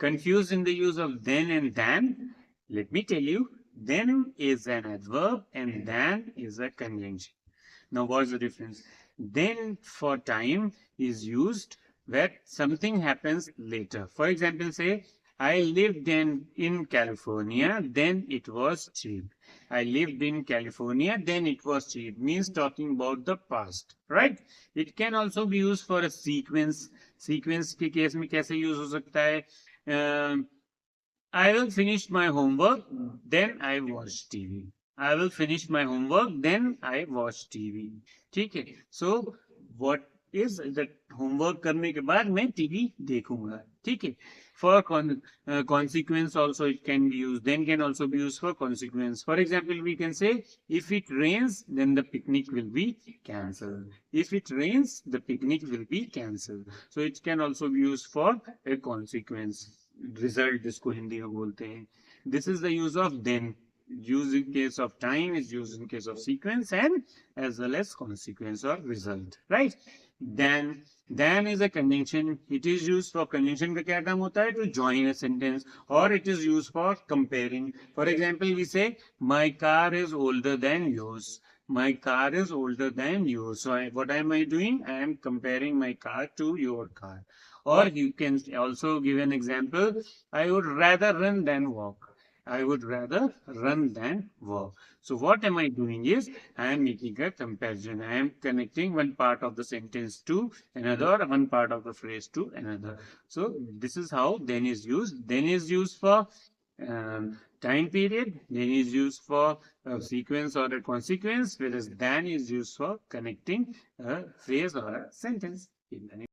confused in the use of then and than? Let me tell you, then is an adverb and than is a conjunction. Now, what's the difference? Then for time is used where something happens later. For example, say, I lived in California, then it was cheap. I lived in California, then it was cheap. Means talking about the past, right? It can also be used for a sequence. Sequence के case में कैसे use हो सकता है? I will finish my homework, then I watch TV. I will finish my homework, then I watch TV. ठीक है? So what is the homework करने के बाद मैं TV देखूंगा. ठीक है? For consequence also it can be used. Then can also be used for consequence. For example, we can say if it rains, then the picnic will be cancelled. If it rains, the picnic will be cancelled. So it can also be used for a consequence. Result जिसको हिंदी में बोलते हैं. This is the use of then. Use in case of time is used in case of sequence and as well as consequence or result, right? Then is a conjunction. It is used for conjunction का क्या काम होता है? To join a sentence, or it is used for comparing. For example, we say my car is older than yours. My car is older than yours. So what am I doing? I am comparing my car to your car. Or you can also give an example. I would rather run than walk. I would rather run than walk. So what am I doing is, I am making a comparison. I am connecting one part of the sentence to another, one part of the phrase to another. So this is how then is used. Then is used for time period. Then is used for a sequence or a consequence, whereas than is used for connecting a phrase or a sentence.